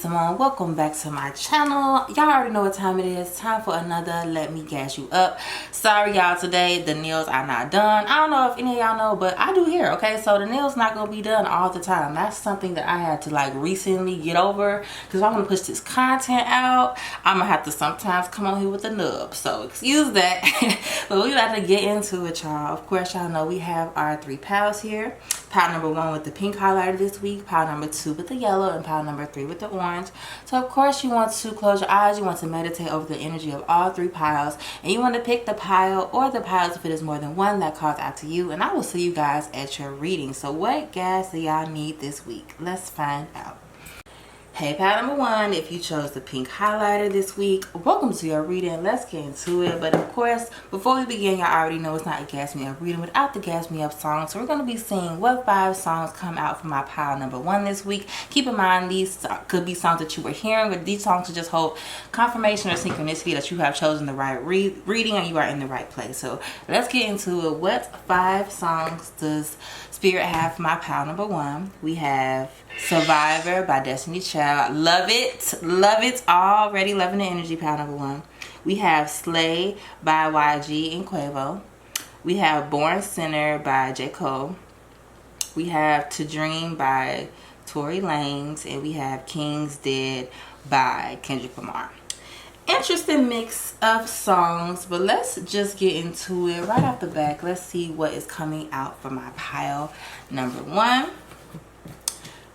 DEESYMONE. Welcome back to my channel. Y'all already know what time it is. Time for another Let Me Gas You Up. Sorry y'all, today the nails are not done. I don't know if any of y'all know, but I do hair, okay? So the nails not gonna be done all the time. That's something that I had to like recently get over, because if I'm gonna push this content out, I'm gonna have to sometimes come on here with a nub. So excuse that. But we about to get into it, y'all. Of course, y'all know we have our 3 pals here. Pile number 1 with the pink highlighter this week, pile number 2 with the yellow, and pile number 3 with the orange. So of course you want to close your eyes, you want to meditate over the energy of all 3 piles, and you want to pick the pile or the piles if it is more than one that calls out to you, and I will see you guys at your reading. So what gas do y'all need this week? Let's find out. Hey, pile number 1, if you chose the pink highlighter this week, welcome to your reading. Let's get into it. But of course, before we begin, y'all already know it's not a Gas Me Up reading without the Gas Me Up song. So we're going to be seeing what 5 songs come out from my pile number 1 this week. Keep in mind, these could be songs that you were hearing, but these songs just hold confirmation or synchronicity that you have chosen the right reading and you are in the right place. So let's get into it. What 5 songs does Spirit have for my pile number 1? We have Survivor by Destiny Child. Love it, already loving the energy, pile number 1. We have Slay by YG and Quavo. We have Born Sinner by J. Cole. We have To Dream by Tory Lanez, and we have King's Dead by Kendrick Lamar. Interesting mix of songs, but let's just get into it right off the back. Let's see what is coming out for my pile number 1.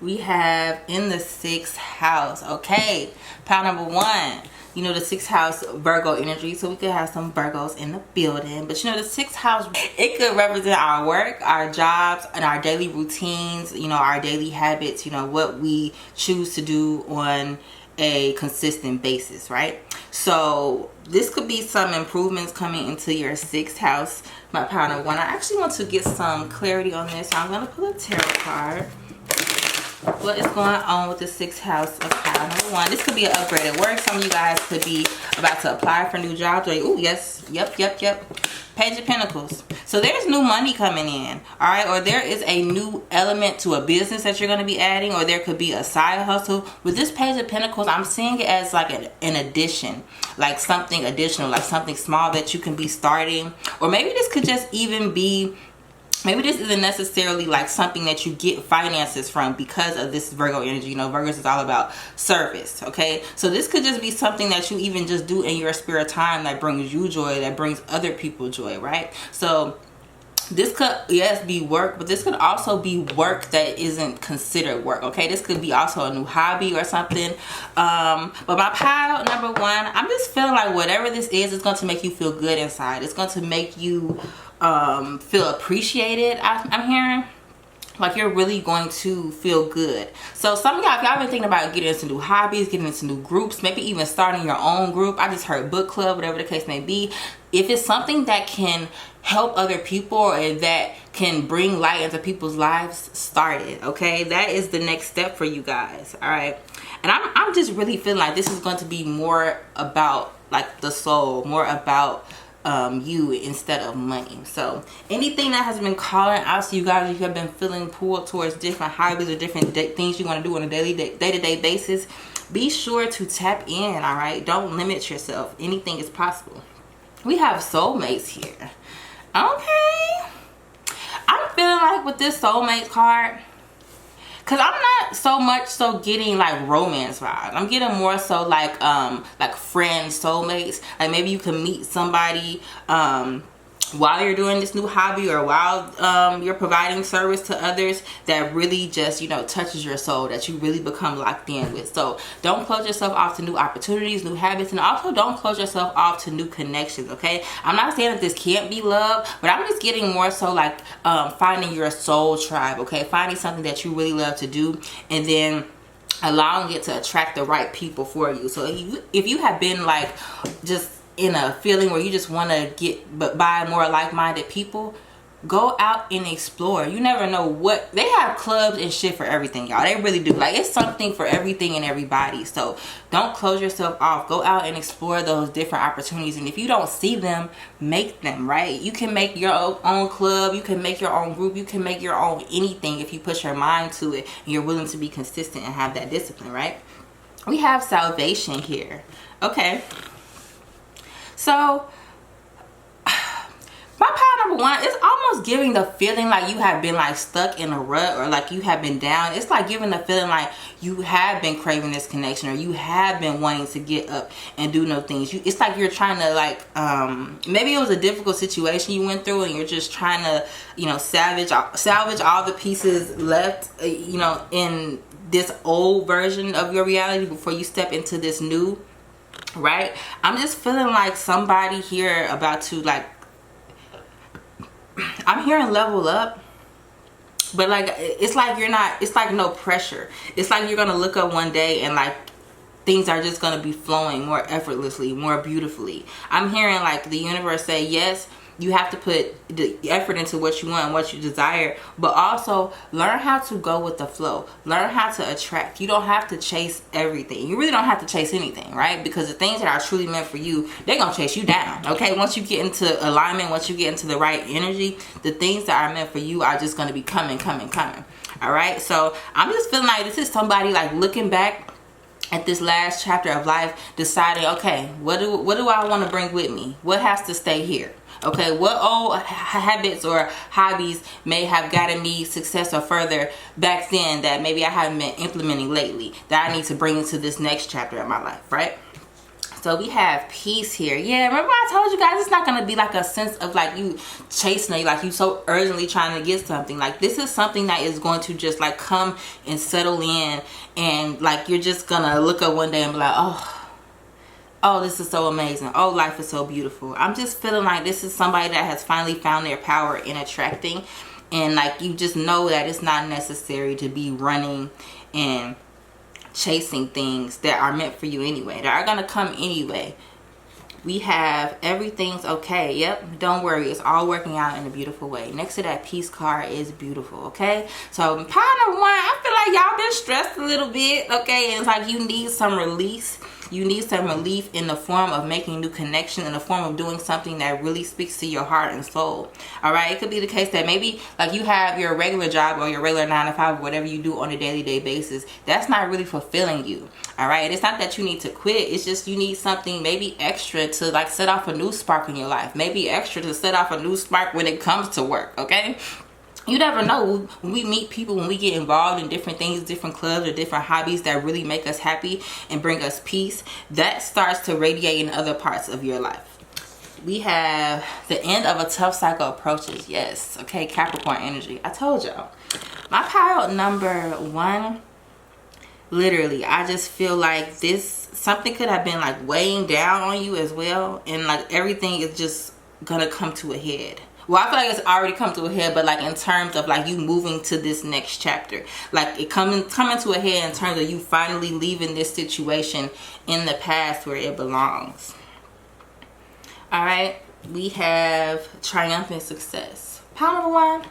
We have In the 6th House. Okay, pile number 1. You know, the 6th house, Virgo energy, so we could have some Virgos in the building. But you know, the 6th house, it could represent our work, our jobs, and our daily routines, you know, our daily habits, you know, what we choose to do on a consistent basis, right? So this could be some improvements coming into your 6th house, my pile number 1. I actually want to get some clarity on this, so I'm going to pull a tarot card. What is going on with the 6th house of pile number 1? This could be an upgrade at work. Some of you guys could be about to apply for new jobs. Or, oh yes, yep. Page of Pentacles. So there's new money coming in, all right? Or there is a new element to a business that you're going to be adding, or there could be a side hustle. With this Page of Pentacles, I'm seeing it as like an addition, like something additional, like something small that you can be starting. Or maybe this could just even be, maybe this isn't necessarily like something that you get finances from because of this Virgo energy. You know, Virgos is all about service, okay? So this could just be something that you even just do in your spare time that brings you joy, that brings other people joy, right? So this could, yes, be work, but this could also be work that isn't considered work, okay? This could be also a new hobby or something. But my pile number 1, I'm just feeling like whatever this is, it's going to make you feel good inside. It's going to make you feel appreciated. I'm hearing like you're really going to feel good. So some of y'all, if y'all been thinking about getting into new hobbies, getting into new groups, maybe even starting your own group, I just heard book club, whatever the case may be, if it's something that can help other people or that can bring light into people's lives, start it, okay? That is the next step for you guys, all right? And I'm just really feeling like this is going to be more about like the soul, more about you instead of money. So anything that has been calling out to you guys, if you have been feeling pulled towards different hobbies or different things you want to do on a day-to-day basis, be sure to tap in, all right? Don't limit yourself. Anything is possible. We have soulmates here. Okay, I'm feeling like with this soulmate card, because I'm not so much so getting like romance vibes. I'm getting more so like friends, soulmates. Like maybe you can meet somebody while you're doing this new hobby, or while you're providing service to others, that really just, you know, touches your soul, that you really become locked in with. So don't close yourself off to new opportunities, new habits, and also don't close yourself off to new connections, okay? I'm not saying that this can't be love, but I'm just getting more so like finding your soul tribe, okay? Finding something that you really love to do, and then allowing it to attract the right people for you. So if you have been like just in a feeling where you just want to get by more like-minded people, go out and explore. You never know what they have. Clubs and shit for everything, y'all. They really do. Like, it's something for everything and everybody. So don't close yourself off. Go out and explore those different opportunities, and if you don't see them, make them, right? You can make your own club, you can make your own group, you can make your own anything if you put your mind to it and you're willing to be consistent and have that discipline, right? we have salvation here. Okay, so my pile number one is almost giving the feeling like you have been like stuck in a rut, or like you have been down. It's like giving the feeling like you have been craving this connection, or you have been wanting to get up and do new things. It's like you're trying to like, maybe it was a difficult situation you went through and you're just trying to, you know, salvage all the pieces left, you know, in this old version of your reality before you step into this new, right? I'm just feeling like somebody here about to like, I'm hearing level up, but like it's like you're not, it's like no pressure. It's like you're gonna look up one day and like things are just gonna be flowing more effortlessly, more beautifully. I'm hearing like the universe say, yes, you have to put the effort into what you want and what you desire, but also learn how to go with the flow. Learn how to attract. You don't have to chase everything. You really don't have to chase anything, right? Because the things that are truly meant for you, they're gonna chase you down. Okay, once you get into alignment, once you get into the right energy, the things that are meant for you are just gonna be coming. All right, so I'm just feeling like this is somebody like looking back at this last chapter of life, deciding, okay, what do I want to bring with me? What has to stay here? Okay, what old habits or hobbies may have gotten me success or further back then that maybe I haven't been implementing lately that I need to bring into this next chapter of my life, right? So we have peace here. Yeah, remember I told you guys it's not going to be like a sense of like you chasing it, like you so urgently trying to get something. Like this is something that is going to just like come and settle in, and like you're just going to look up one day and be like, oh, this is so amazing. Oh, life is so beautiful. I'm just feeling like this is somebody that has finally found their power in attracting. And like you just know that it's not necessary to be running and chasing things that are meant for you anyway. That are going to come anyway. We have everything's okay. Yep, don't worry. It's all working out in a beautiful way. Next to that peace card is beautiful, okay? So pile number one, I feel like y'all been stressed a little bit, okay? And it's like you need some release. You need some relief in the form of making new connection, in the form of doing something that really speaks to your heart and soul. All right, it could be the case that maybe like you have your regular job or your regular 9 to 5 or whatever you do on a daily basis. That's not really fulfilling you. All right, it's not that you need to quit. It's just you need something maybe extra to like set off a new spark in your life. Maybe extra to set off a new spark when it comes to work. Okay. You never know, when we meet people, when we get involved in different things, different clubs or different hobbies that really make us happy and bring us peace, that starts to radiate in other parts of your life. We have the end of a tough cycle approaches. Yes. Okay, Capricorn energy. I told y'all. My pile number one, literally, I just feel like something could have been like weighing down on you as well. And like everything is just gonna come to a head. Well, I feel like it's already come to a head, but like in terms of like you moving to this next chapter, like it coming to a head in terms of you finally leaving this situation in the past where it belongs. All right, we have triumphant success. Pile number one,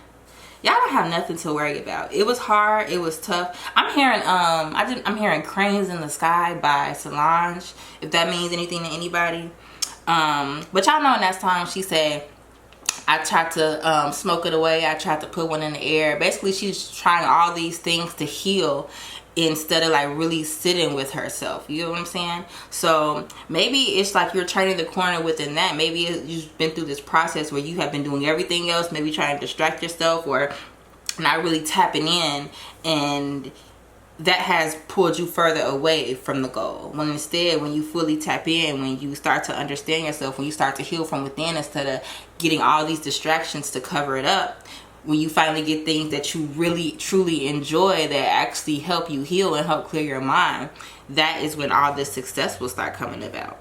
y'all don't have nothing to worry about. It was hard, it was tough. I'm hearing I'm hearing Cranes in the Sky by Solange, if that means anything to anybody. But y'all know in that song she said, I tried to smoke it away. I tried to put one in the air. Basically, she's trying all these things to heal instead of like really sitting with herself. You know what I'm saying? So maybe it's like you're turning the corner within that. Maybe you've been through this process where you have been doing everything else, maybe trying to distract yourself or not really tapping in, and that has pulled you further away from the goal. When instead, when you fully tap in, when you start to understand yourself, when you start to heal from within instead of getting all these distractions to cover it up, when you finally get things that you really truly enjoy that actually help you heal and help clear your mind, that is when all this success will start coming about.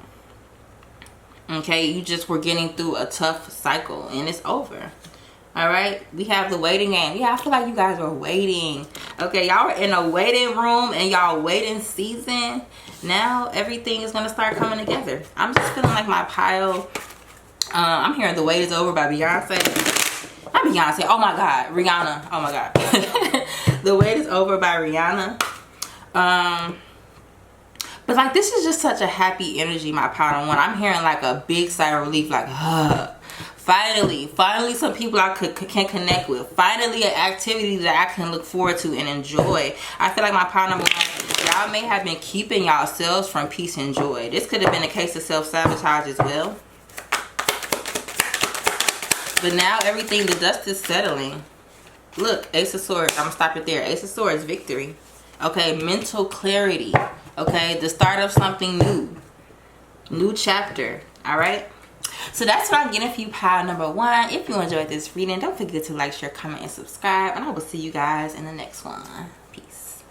Okay, you just were getting through a tough cycle and it's over. All right, we have the waiting game. Yeah, I feel like you guys were waiting. Okay, y'all were in a waiting room and y'all waiting season. Now everything is gonna start coming together. I'm just feeling like my pile. I'm hearing "The Wait Is Over" by Beyonce. Not Beyonce. Oh my God, Rihanna. Oh my God. "The Wait Is Over" by Rihanna. But like this is just such a happy energy, my pile one. I'm hearing like a big sigh of relief, like finally some people I can connect with. Finally an activity that I can look forward to and enjoy. I feel like my pile number one, y'all may have been keeping yourselves from peace and joy. This could have been a case of self-sabotage as well. But now everything, the dust is settling. Look, Ace of Swords. I'm going to stop it there. Ace of Swords, victory. Okay, mental clarity. Okay, the start of something new. New chapter. Alright? So that's what I'm getting for you, pile number 1. If you enjoyed this reading, don't forget to like, share, comment, and subscribe. And I will see you guys in the next one. Peace.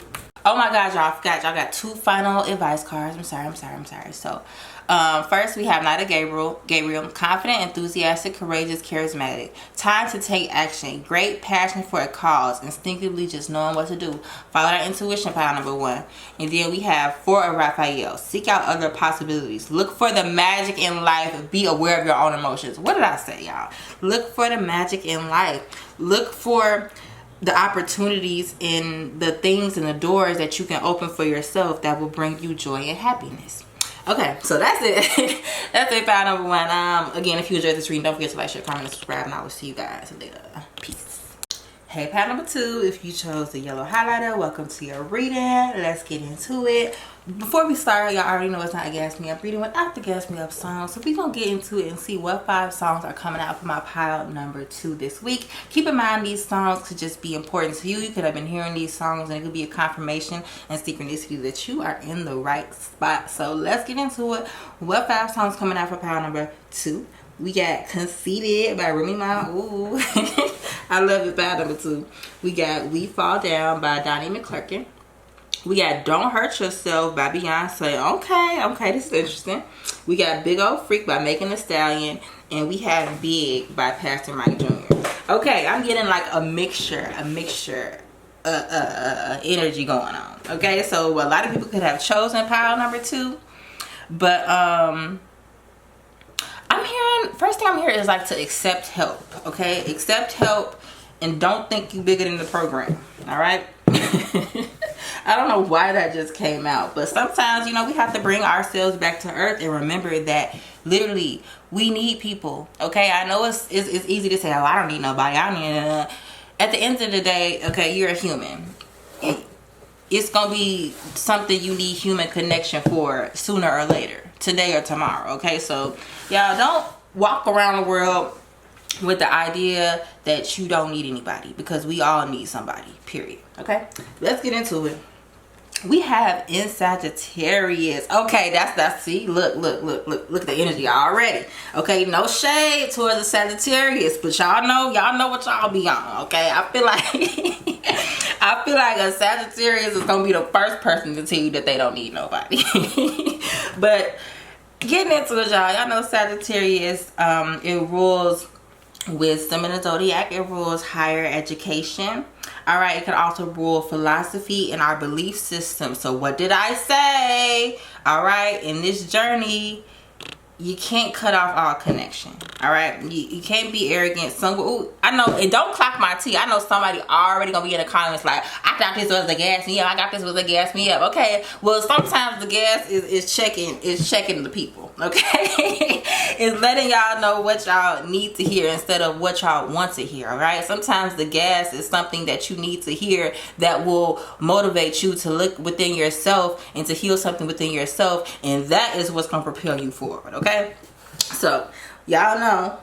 Oh my God, y'all. I forgot. Y'all got 2 final advice cards. I'm sorry. So, first we have Knight of Gabriel. Confident, enthusiastic, courageous, charismatic. Time to take action. Great passion for a cause. Instinctively just knowing what to do. Follow that intuition, pile number 1. And then we have 4 of Raphael. Seek out other possibilities. Look for the magic in life. Be aware of your own emotions. What did I say, y'all? Look for the magic in life. Look for the opportunities and the things and the doors that you can open for yourself that will bring you joy and happiness. Okay, so that's it. That's it, pile number 1. Again, if you enjoyed this reading, don't forget to like, share, comment, and subscribe, and I will see you guys later. Peace. Hey, pile number 2, if you chose the yellow highlighter, welcome to your reading. Let's get into it. Before we start, y'all already know it's not a gas me up reading without the gas me up song. So we're going to get into it and see what 5 songs are coming out for my pile number 2 this week. Keep in mind, these songs could just be important to you. You could have been hearing these songs and it could be a confirmation and synchronicity that you are in the right spot. So let's get into it. What 5 songs coming out for pile number 2? We got Conceited by Remy Ma. Ooh. I love it, pile number 2. We got We Fall Down by Donnie McClurkin. We got Don't Hurt Yourself by Beyonce. Okay, this is interesting. We got Big Old Freak by Megan Thee Stallion. And we have Big by Pastor Mike Jr. Okay, I'm getting like a mixture energy going on. Okay, so a lot of people could have chosen pile number 2. But I'm hearing, first thing I'm hearing is like to accept help. Okay, accept help and don't think you bigger than the program. All right. I don't know why that just came out, but sometimes, you know, we have to bring ourselves back to earth and remember that literally we need people. Okay, I know it's easy to say, oh, I don't need nobody. I don't need at the end of the day, okay, you're a human. It's gonna be something you need human connection for sooner or later, today or tomorrow. Okay, so y'all don't walk around the world with the idea that you don't need anybody, because we all need somebody, period. Okay, let's get into it. We have in Sagittarius. Okay, that's see, look at the energy already. Okay, no shade towards the Sagittarius, but y'all know what y'all be on. Okay, I feel like a Sagittarius is gonna be the first person to tell you that they don't need nobody. But getting into it, y'all know Sagittarius, it rules wisdom in the zodiac. It rules higher education. All right, it can also rule philosophy and our belief system. So what did I say? All right, in this journey, you can't cut off all connection. All right, you can't be arrogant. Ooh, I know, and don't clock my tea. I know somebody already gonna be in the comments like, I thought this was a gas me up. I got this was a gas me up. Okay, well sometimes the gas is checking the people. Okay, it's letting y'all know what y'all need to hear instead of what y'all want to hear. All right, sometimes the gas is something that you need to hear that will motivate you to look within yourself and to heal something within yourself, and that is what's gonna propel you forward. Okay, so y'all know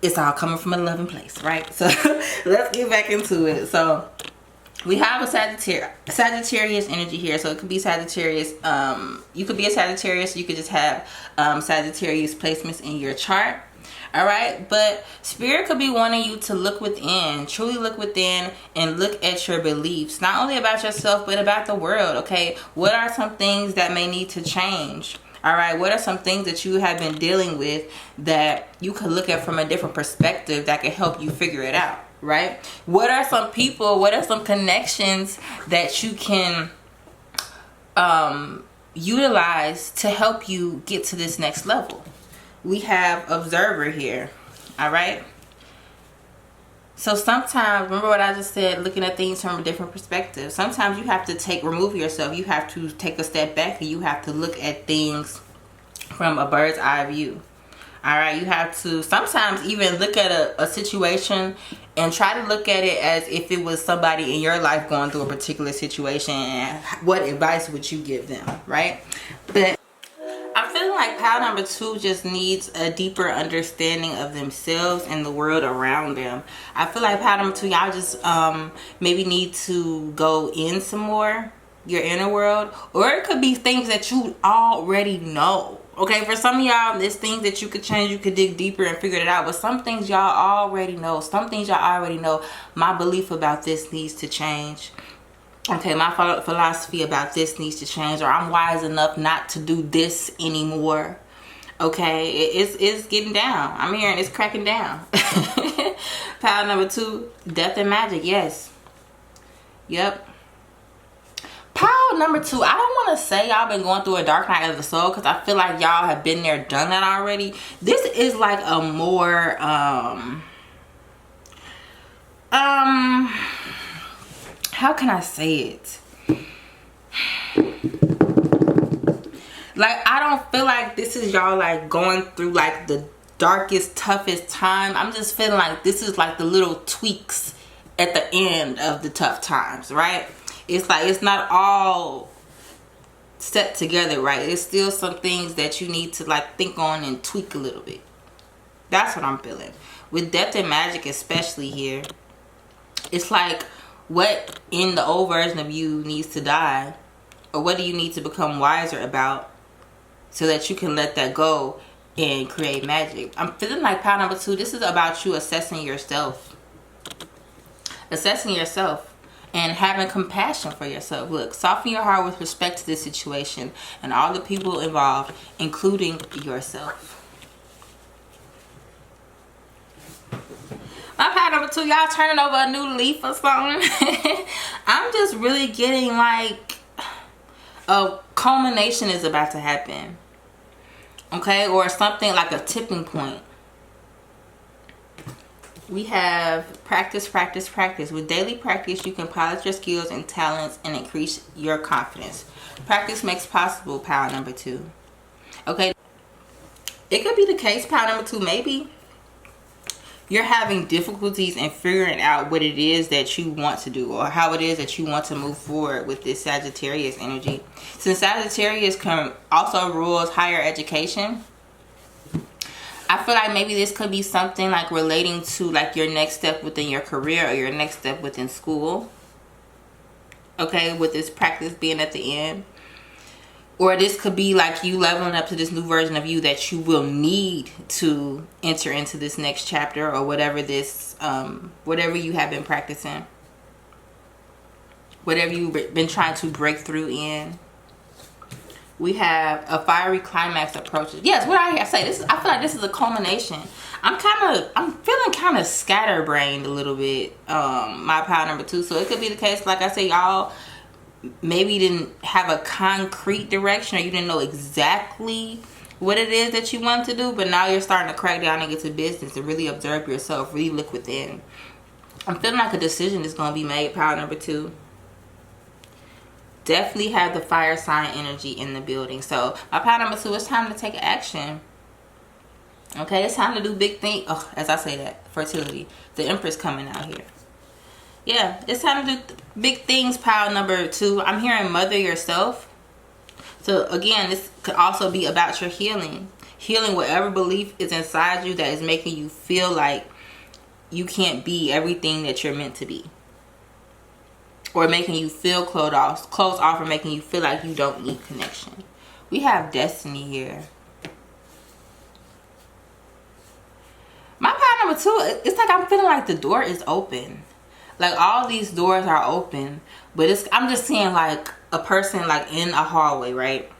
it's all coming from a loving place, right? So let's get back into it. So we have a Sagittarius energy here. So it could be Sagittarius. You could be a Sagittarius. You could just have Sagittarius placements in your chart. All right, but Spirit could be wanting you to look within, truly look within, and look at your beliefs, not only about yourself but about the world. Okay, what are some things that may need to change? All right, what are some things that you have been dealing with that you could look at from a different perspective that can help you figure it out, right? What are some people, what are some connections that you can utilize to help you get to this next level? We have Observer here, all right? So sometimes, remember what I just said, looking at things from a different perspective. Sometimes you have to remove yourself. You have to take a step back and you have to look at things from a bird's eye view. All right, you have to sometimes even look at a situation and try to look at it as if it was somebody in your life going through a particular situation, and what advice would you give them, right? But I'm feeling like pile number 2 just needs a deeper understanding of themselves and the world around them. I feel like pile number 2, y'all just maybe need to go in some more, your inner world, or it could be things that you already know. Okay, for some of y'all, there's things that you could change, you could dig deeper and figure it out. But some things y'all already know. Some things y'all already know. My belief about this needs to change. Okay, my philosophy about this needs to change. Or I'm wise enough not to do this anymore. Okay, it's getting down. I'm hearing it's cracking down. Pile number 2, death and magic. Yes. Yep. Pile number 2, I don't want to say y'all been going through a dark night of the soul, because I feel like y'all have been there, done that already. This is like a more how can I say it? Like, I don't feel like this is y'all like going through like the darkest, toughest time. I'm just feeling like this is like the little tweaks at the end of the tough times, right? It's like it's not all set together, right? It's still some things that you need to like think on and tweak a little bit. That's what I'm feeling. With death and magic especially here, it's like what in the old version of you needs to die, or what do you need to become wiser about so that you can let that go and create magic. I'm feeling like pile number 2, this is about you assessing yourself. Assessing yourself. And having compassion for yourself. Look, soften your heart with respect to this situation and all the people involved, including yourself. My pile number 2, y'all turning over a new leaf or something. I'm just really getting like a culmination is about to happen. Okay, or something like a tipping point. We have practice, practice, practice. With daily practice, you can polish your skills and talents and increase your confidence. Practice makes possible, pile number 2. Okay, it could be the case, pile number 2, maybe you're having difficulties in figuring out what it is that you want to do, or how it is that you want to move forward with this Sagittarius energy. Since Sagittarius also rules higher education, I feel like maybe this could be something like relating to like your next step within your career or your next step within school. Okay, with this practice being at the end. Or this could be like you leveling up to this new version of you that you will need to enter into this next chapter, or whatever this, whatever you have been practicing. Whatever you've been trying to break through in. We have a fiery climax approaches. Yes, what I say, this is, I feel like this is a culmination. I'm feeling kind of scatterbrained a little bit, my pile number 2. So it could be the case, like I say, y'all maybe didn't have a concrete direction, or you didn't know exactly what it is that you want to do, but now you're starting to crack down and get to business and really observe yourself, really look within. I'm feeling like a decision is going to be made, pile number 2. Definitely have the fire sign energy in the building. So my pile number 2, it's time to take action. Okay, it's time to do big things. Oh, as I say that, fertility. The Empress coming out here. Yeah, it's time to do big things, pile number 2. I'm hearing mother yourself. So again, this could also be about your healing. Healing whatever belief is inside you that is making you feel like you can't be everything that you're meant to be. Or making you feel closed off, or making you feel like you don't need connection. We have destiny here. My pile number 2, it's like I'm feeling like the door is open. Like all these doors are open, but I'm just seeing like a person like in a hallway, right?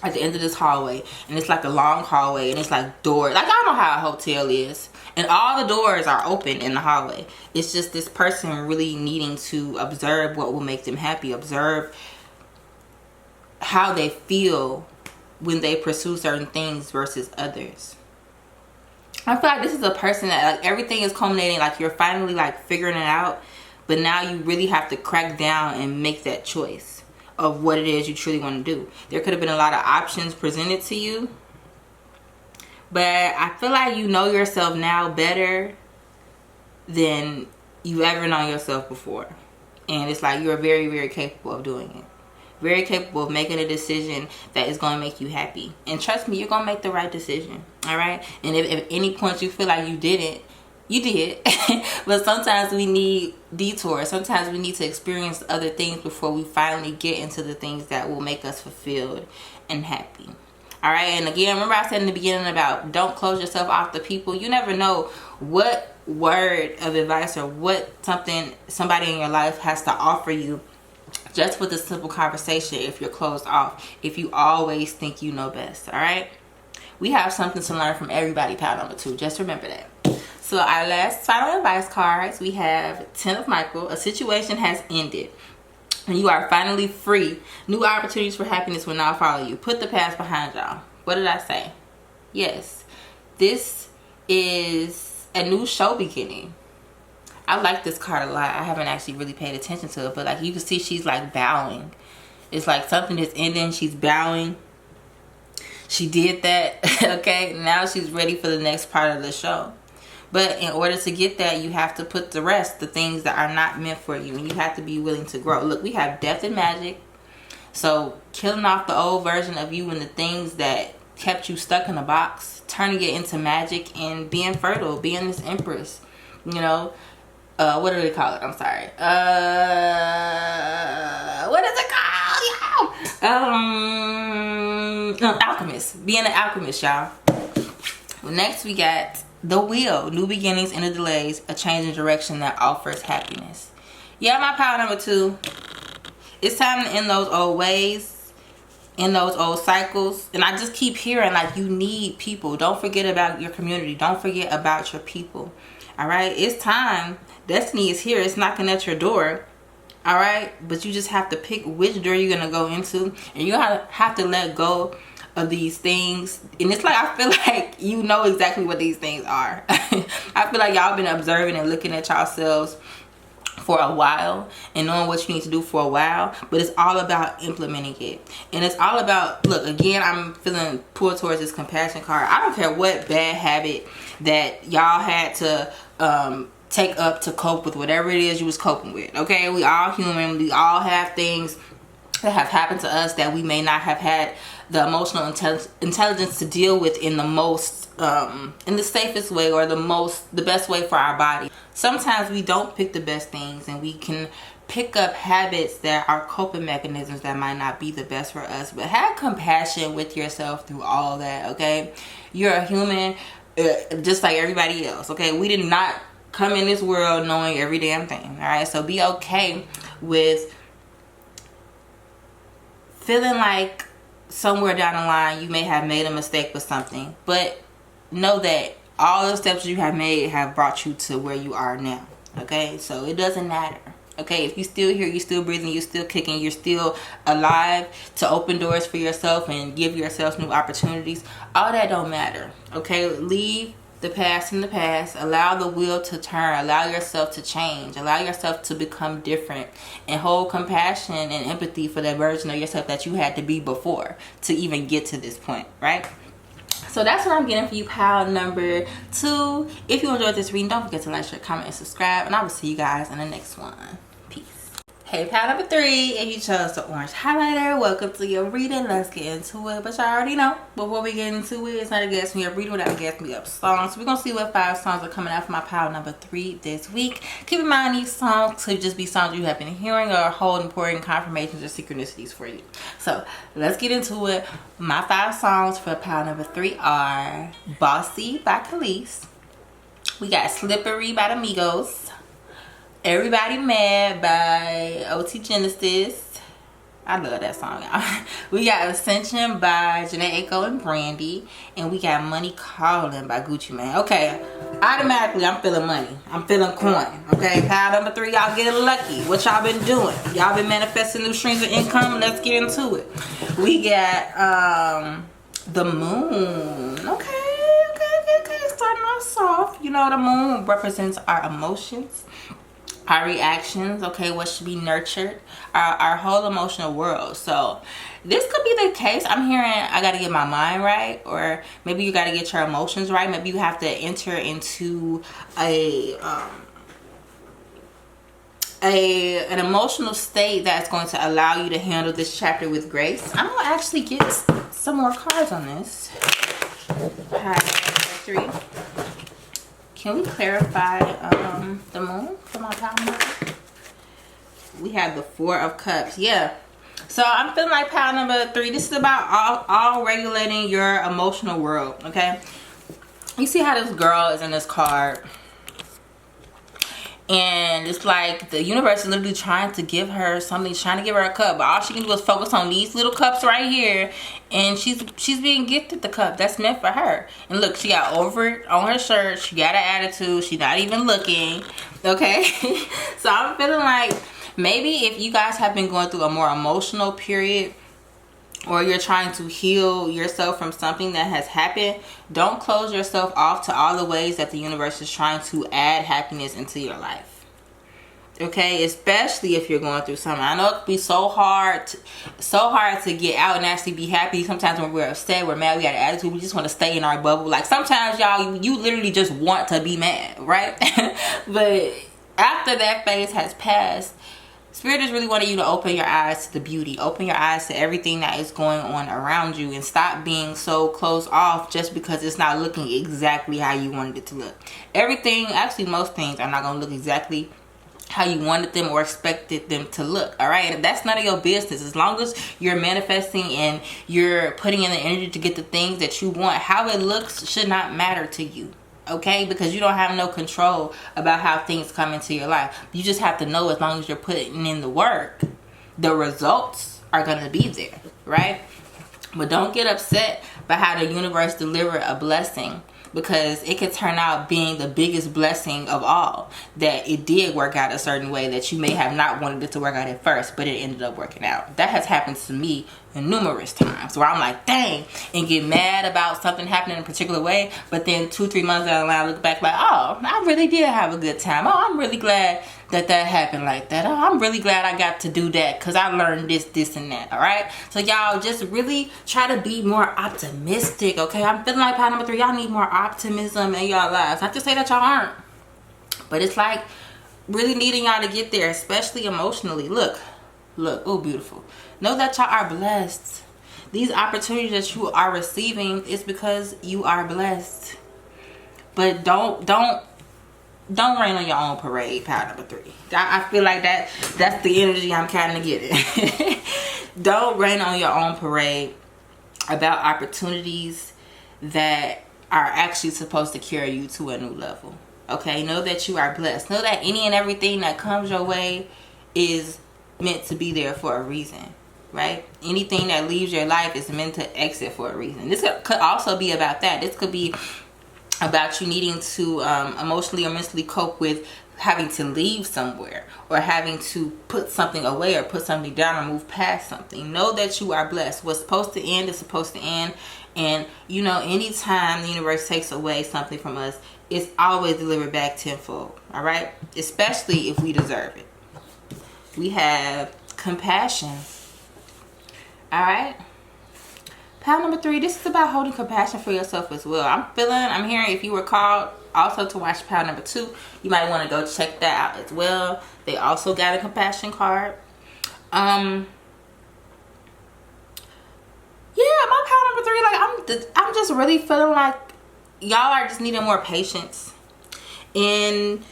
At the end of this hallway, and it's like a long hallway, and it's like doors. Like, I don't know how a hotel is, and all the doors are open in the hallway. It's just this person really needing to observe what will make them happy, observe how they feel when they pursue certain things versus others. I feel like this is a person that like everything is culminating, like you're finally like figuring it out, but now you really have to crack down and make that choice of what it is you truly want to do. There could have been a lot of options presented to you, But I feel like you know yourself now better than you ever known yourself before. And it's like you're very, very capable of doing it. Very capable of making a decision that is going to make you happy. And trust me, you're going to make the right decision. Alright? And if at any point you feel like you didn't, you did. But sometimes we need detours. Sometimes we need to experience other things before we finally get into the things that will make us fulfilled and happy. Alright, and again, remember I said in the beginning about don't close yourself off to people. You never know what word of advice or what somebody in your life has to offer you just with a simple conversation if you're closed off, if you always think you know best. Alright, we have something to learn from everybody, pile number 2. Just remember that. So our last final advice cards, we have 10 of Michael. A situation has ended and you are finally free. New opportunities for happiness will now follow you. Put the past behind y'all. What did I say? Yes. This is a new show beginning. I like this card a lot. I haven't actually really paid attention to it. But like you can see she's like bowing. It's like something is ending. She's bowing. She did that. Okay. Now she's ready for the next part of the show. But in order to get that, you have to put the rest, the things that are not meant for you. And you have to be willing to grow. Look, we have death and magic. So killing off the old version of you and the things that kept you stuck in a box. Turning it into magic and being fertile. Being this empress. You know. What do they call it? I'm sorry. What is it called? Alchemist. Being an alchemist, y'all. Next we got the wheel. New beginnings, inner delays, a change in direction that offers happiness. Yeah, my power number 2. It's time to end those old ways, end those old cycles. And I just keep hearing like you need people. Don't forget about your community. Don't forget about your people. Alright, it's time. Destiny is here. It's knocking at your door. Alright, but you just have to pick which door you're gonna go into. And you have to let go of these things. And it's like I feel like you know exactly what these things are. I feel like y'all been observing and looking at yourselves for a while and knowing what you need to do for a while, but it's all about implementing it. And it's all about, look, again, I'm feeling pulled towards this compassion card. I don't care what bad habit that y'all had to take up to cope with whatever it is you was coping with. Okay, we all human. We all have things that have happened to us that we may not have had the emotional intelligence to deal with in the most in the safest way or the best way for our body. Sometimes we don't pick the best things, and we can pick up habits that are coping mechanisms that might not be the best for us. But have compassion with yourself through all that. Okay, you're a human just like everybody else. Okay, we did not come in this world knowing every damn thing. All right, so be okay with feeling like somewhere down the line you may have made a mistake with something, but know that all the steps you have made have brought you to where you are now. Okay, so it doesn't matter. Okay, if you're still here, you're still breathing, you're still kicking, you're still alive to open doors for yourself and give yourself new opportunities, all that don't matter. Okay, leave the past in the past. Allow the wheel to turn. Allow yourself to change. Allow yourself to become different, and hold compassion and empathy for that version of yourself that you had to be before to even get to this point, right? So that's what I'm getting for you, pile number 2. If you enjoyed this reading, don't forget to like, share, comment, and subscribe, and I will see you guys in the next one. Peace. Hey, pile number 3, if you chose the orange highlighter, welcome to your reading. Let's get into it. But y'all already know, before we get into it, it's not a Gas Me Up reading without a Gas Me Up song. So we're going to see what 5 songs are coming out for my pile number 3 this week. Keep in mind, these songs could just be songs you have been hearing or hold important confirmations or synchronicities for you. So let's get into it. My 5 songs for pile number 3 are Bossy by Khalees. We got Slippery by the Migos. Everybody Mad by OT Genesis. I love that song, y'all. We got Ascension by Janae Aiko and Brandy. And we got Money Calling by Gucci Mane. Okay, automatically I'm feeling money. I'm feeling coin. Okay, pile number 3, y'all getting lucky. What y'all been doing? Y'all been manifesting new streams of income? Let's get into it. We got the moon. Okay. Starting off soft. You know, the moon represents our emotions, our reactions, okay, what should be nurtured, our whole emotional world. So this could be the case. I'm hearing I got to get my mind right, or maybe you got to get your emotions right. Maybe you have to enter into an emotional state that's going to allow you to handle this chapter with grace. I'm gonna actually get some more cards on this. Pile number 3. Can we clarify the moon for my pile number 3? We have the 4 of Cups. Yeah. So I'm feeling like pile number 3. This is about all regulating your emotional world. Okay. You see how this girl is in this card. And it's like the universe is literally trying to give her something, trying to give her a cup. But all she can do is focus on these little cups right here. And she's being gifted the cup that's meant for her. And look, she got over it on her shirt. She got an attitude. She's not even looking. Okay? So I'm feeling like maybe if you guys have been going through a more emotional period, or you're trying to heal yourself from something that has happened, don't close yourself off to all the ways that the universe is trying to add happiness into your life. Okay, especially if you're going through something. I know it can be so hard to get out and actually be happy. Sometimes when we're upset, we're mad, we got an attitude, we just want to stay in our bubble. Like sometimes y'all, you literally just want to be mad, right? But after that phase has passed, Spirit is really wanting you to open your eyes to the beauty. Open your eyes to everything that is going on around you. And stop being so closed off just because it's not looking exactly how you wanted it to look. Everything, actually most things are not going to look exactly how you wanted them or expected them to look. Alright? And that's none of your business. As long as you're manifesting and you're putting in the energy to get the things that you want, how it looks should not matter to you. Okay, because you don't have no control about how things come into your life. You just have to know as long as you're putting in the work, the results are going to be there, right? But don't get upset by how the universe delivered a blessing, because it could turn out being the biggest blessing of all. That it did work out a certain way that you may have not wanted it to work out at first, but it ended up working out. That has happened to me numerous times where I'm like, dang, and get mad about something happening in a particular way, but then 2-3 months down the line I look back like, oh, I really did have a good time. Oh, I'm really glad that happened like that. Oh, I'm really glad I got to do that because I learned this and that. All right, so y'all just really try to be more optimistic. Okay, I'm feeling like pile number 3, y'all need more optimism in y'all lives. Not to say that y'all aren't, but it's like really needing y'all to get there, especially emotionally. Look, oh, beautiful. Know that y'all are blessed. These opportunities that you are receiving is because you are blessed. But don't rain on your own parade, pile number 3. I feel like that's the energy I'm kind of getting. Don't rain on your own parade about opportunities that are actually supposed to carry you to a new level. Okay, know that you are blessed. Know that any and everything that comes your way is meant to be there for a reason, right? Anything that leaves your life is meant to exit for a reason. This could also be about that. This could be about you needing to emotionally or mentally cope with having to leave somewhere, or having to put something away or put something down or move past something. Know that you are blessed. What's supposed to end is supposed to end. And you know, anytime the universe takes away something from us, it's always delivered back tenfold. All right, especially if we deserve it. We have compassion. All right, pile number 3, this is about holding compassion for yourself as well. I'm hearing if you were called also to watch pile number 2, you might want to go check that out as well. They also got a compassion card. Yeah, my pile number 3, like I'm just really feeling like y'all are just needing more patience. And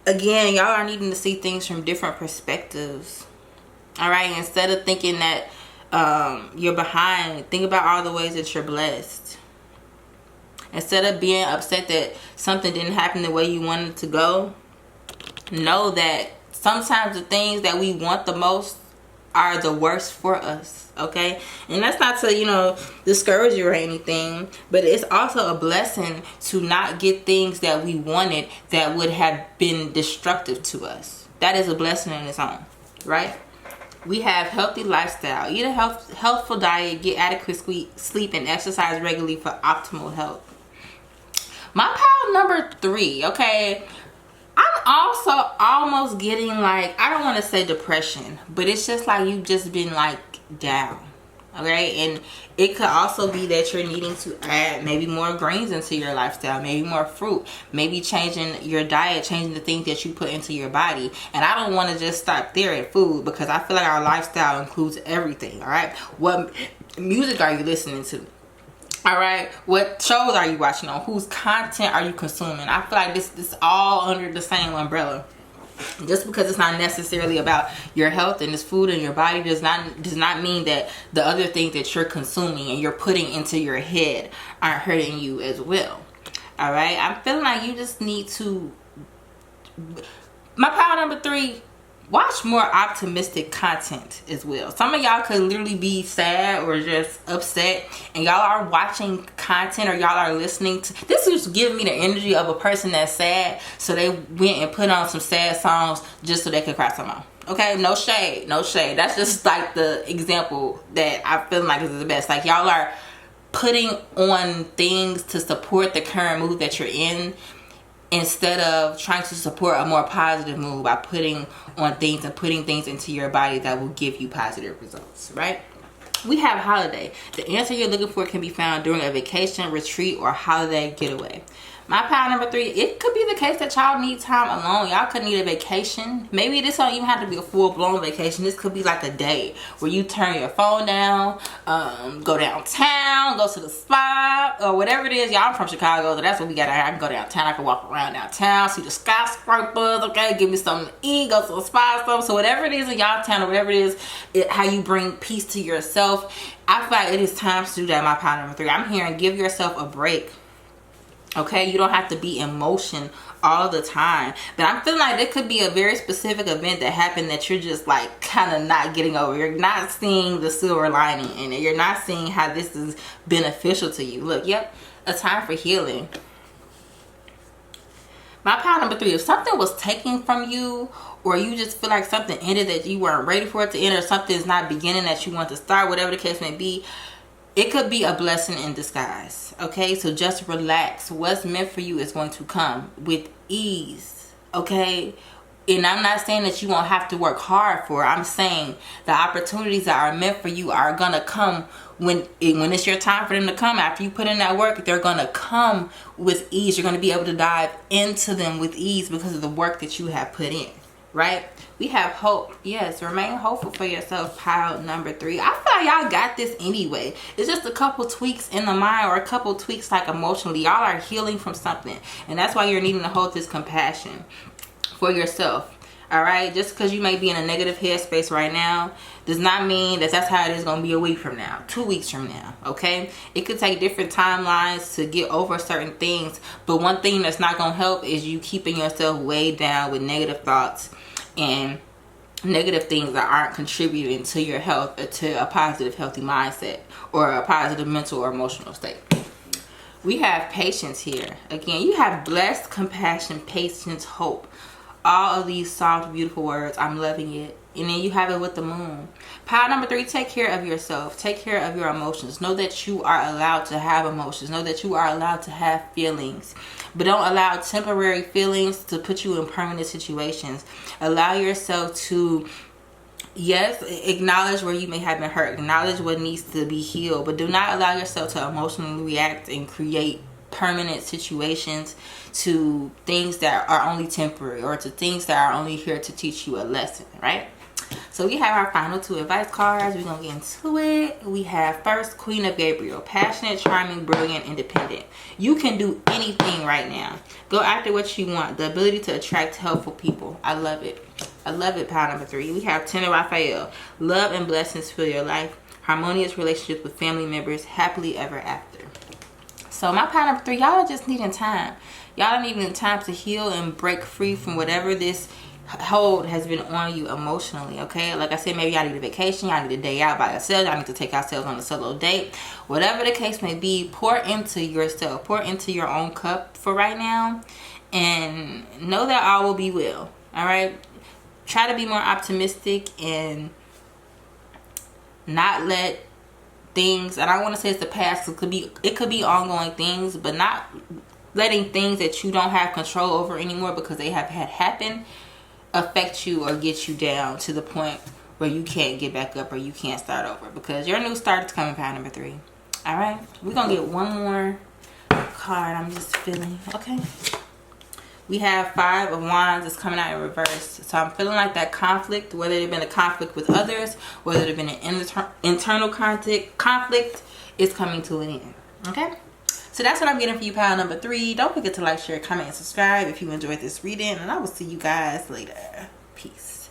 again, y'all are needing to see things from different perspectives. All right, instead of thinking that you're behind, think about all the ways that you're blessed. Instead of being upset that something didn't happen the way you wanted it to go, know that sometimes the things that we want the most are the worst for us. Okay, and that's not to, you know, discourage you or anything, but it's also a blessing to not get things that we wanted that would have been destructive to us. That is a blessing in its own, right? We have healthy lifestyle. Eat a healthful diet, get adequate sleep, and exercise regularly for optimal health. My pile number 3, okay, I'm also also almost getting like, I don't want to say depression, but it's just like you've just been like down. Okay, and it could also be that you're needing to add maybe more greens into your lifestyle, maybe more fruit, maybe changing your diet, changing the things that you put into your body. And I don't want to just stop there at food, because I feel like our lifestyle includes everything. All right, what music are you listening to? All right, what shows are you watching on? Whose content are you consuming? I feel like this all under the same umbrella. Just because it's not necessarily about your health and this food in your body does not mean that the other things that you're consuming and you're putting into your head aren't hurting you as well. All right, I'm feeling like you just need to, my power number 3, watch more optimistic content as well. Some of y'all could literally be sad or just upset, and y'all are watching content or y'all are listening to this. Is giving me the energy of a person that's sad, so they went and put on some sad songs just so they could cry some more. Okay, no shade, no shade. That's just like the example that I feel like is the best. Like, y'all are putting on things to support the current mood that you're in, instead of trying to support a more positive mood by putting on things and putting things into your body that will give you positive results, right? We have holiday. The answer you're looking for can be found during a vacation, retreat, or holiday getaway. My power number 3, it could be the case that y'all need time alone. Y'all could need a vacation. Maybe this don't even have to be a full-blown vacation. This could be like a day where you turn your phone down, go downtown, go to the spa, or whatever it is. Y'all, I'm from Chicago, so that's what we got. I can go downtown. I can walk around downtown, see the skyscrapers, okay? Give me something to eat, go to the spa or something. So whatever it is in y'all town, or whatever it is, how you bring peace to yourself, I feel like it is time to do that. My power number 3. I'm hearing give yourself a break. Okay, you don't have to be in motion all the time. But I'm feeling like there could be a very specific event that happened that you're just like kind of not getting over. You're not seeing the silver lining in it. You're not seeing how this is beneficial to you. Look, yep, a time for healing. My power number 3, if something was taken from you, or you just feel like something ended that you weren't ready for it to end, or something's not beginning that you want to start, whatever the case may be, it could be a blessing in disguise. Okay, so just relax. What's meant for you is going to come with ease. Okay, and I'm not saying that you won't have to work hard for it. I'm saying the opportunities that are meant for you are gonna come when it's your time for them to come. After you put in that work, they're gonna come with ease. You're gonna be able to dive into them with ease because of the work that you have put in. Right? We have hope. Yes, remain hopeful for yourself. Pile number 3. I feel like y'all got this anyway. It's just a couple tweaks in the mind, or a couple tweaks like emotionally. Y'all are healing from something, and that's why you're needing to hold this compassion for yourself. All right, just because you may be in a negative headspace right now does not mean that that's how it is going to be a week from now, 2 weeks from now. Okay, it could take different timelines to get over certain things, but one thing that's not going to help is you keeping yourself weighed down with negative thoughts and negative things that aren't contributing to your health or to a positive, healthy mindset or a positive mental or emotional state. We have patience here. Again, you have blessed, compassion, patience, hope. All of these soft, beautiful words. I'm loving it. And then you have it with the moon. Power number 3, take care of yourself. Take care of your emotions. Know that you are allowed to have emotions. Know that you are allowed to have feelings. But don't allow temporary feelings to put you in permanent situations. Allow yourself to, yes, acknowledge where you may have been hurt. Acknowledge what needs to be healed. But do not allow yourself to emotionally react and create permanent situations to things that are only temporary, or to things that are only here to teach you a lesson, right? So we have our final 2 advice cards. We're going to get into it. We have first, Queen of Gabriel. Passionate, charming, brilliant, independent. You can do anything right now. Go after what you want. The ability to attract helpful people. I love it. I love it. Power number 3. We have Ten of Raphael. Love and blessings fill your life. Harmonious relationships with family members. Happily ever after. So my power number 3, y'all are just needing time. Y'all are needing time to heal and break free from whatever this hold has been on you emotionally. Okay, like I said, maybe y'all need a vacation, y'all need a day out by yourselves, y'all need to take yourselves on a solo date. Whatever the case may be, pour into yourself, pour into your own cup for right now, and know that all will be well. All right, try to be more optimistic and not let things, and I want to say it's the past, it could be ongoing things, but not letting things that you don't have control over anymore because they have had happen affect you or get you down to the point where you can't get back up or you can't start over, because your new start is coming, pile number 3. All right, we're gonna get one more card. I'm just feeling okay. We have 5 of Wands is coming out in reverse. So I'm feeling like that conflict, whether it have been a conflict with others, whether it have been an internal conflict, is coming to an end. Okay, so that's what I'm getting for you, pile number 3. Don't forget to like, share, comment, and subscribe if you enjoyed this reading, and I will see you guys later. Peace.